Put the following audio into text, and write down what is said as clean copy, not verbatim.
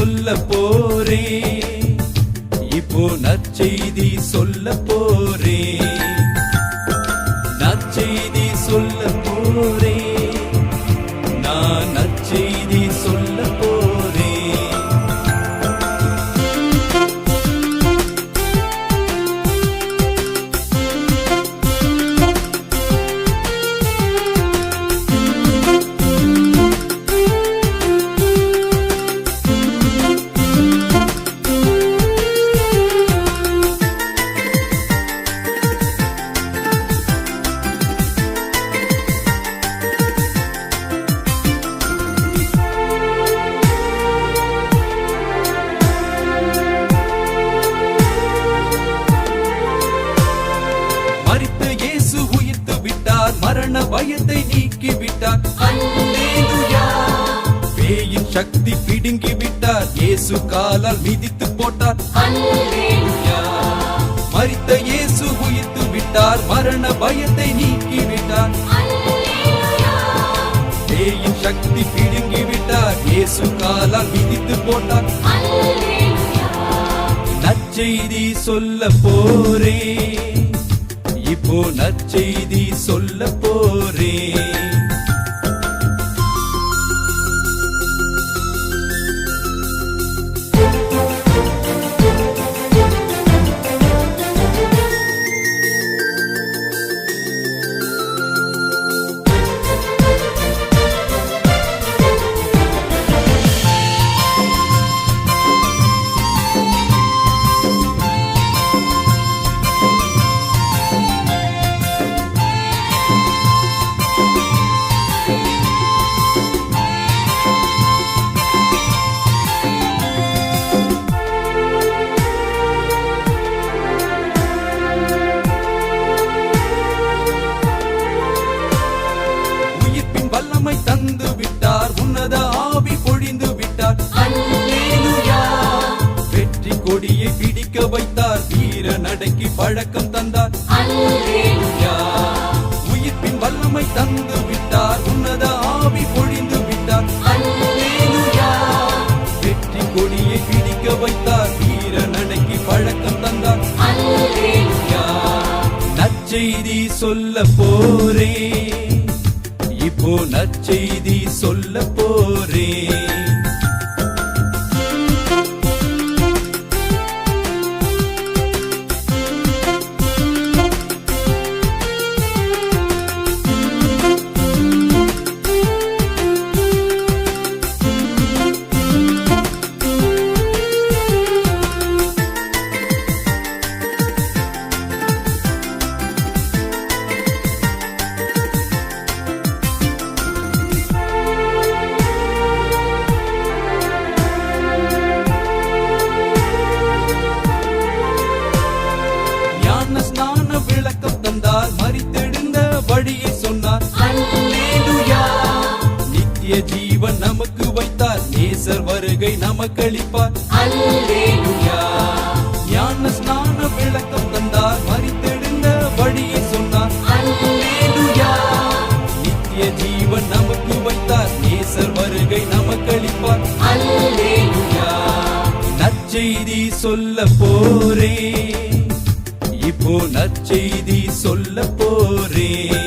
சொல்ல போறேன், இப்போ நற்செய்தி சொல்ல போறேன், நற்செய்தி சொல்ல போறேன், நான் நற்செய்தி சொல்ல போறேன். மரண பயத்தை நீக்கிவிட்டார், அல்லேலூயா. பேயின் சக்தி பிடுங்கி விட்டார், இயேசு காலால் மிதித்து போட்டார், அல்லேலூயா. மரித்த இயேசு உயிர்த்து விட்டார், மரண பயத்தை நீக்கிவிட்டார், அல்லேலூயா. பேயின் சக்தி பிடுங்கி விட்டார், இயேசு காலால் மிதித்து போட்டார், அல்லேலூயா. நற்செய்தி சொல்ல போறேன், இப்போ நற்செய்தி சொல்ல போறேன். வல்லமை தந்து விட்டார், உன்னத ஆவி பொழிந்து விட்டார், அல்லேலூயா. வெற்றி கொடியை பிடிக்க வைத்தார், வீர நடைக்கு பழக்கம் தந்தார், அல்லேலூயா. உயிர்ப்பின் வல்லமை தந்து விட்டார், உன்னத ஆவி பொழிந்து விட்டார், அல்லேலூயா. வெற்றி கொடியை பிடிக்க வைத்தார், வீர நடைக்கு பழக்கம் தந்தார், அல்லேலூயா. நற்செய்தி சொல்ல போறேன், இப்போ நற்செய்தி சொல்ல போறேன். விளக்கம் தந்தார், மரித்தெழுந்த வழியை சொன்னார், அல்லேலூயா. நித்திய ஜீவன் நமக்கு வைத்தார், நேசர் வருகை நமக்கு அளிப்பார், அல்லேலூயா. ஞான ஸ்நான விளக்கம் தந்தார், மரித்தெழுந்த வழியை சொன்னார், அல்லேலூயா. நித்திய ஜீவன் நமக்கு வைத்தார், நேசர் வருகை நமக்கு அளிப்பார், அல்லேலூயா. நற்செய்தி சொல்ல போறேன், இப்போ நற்செய்தி சொல்ல போறேன்.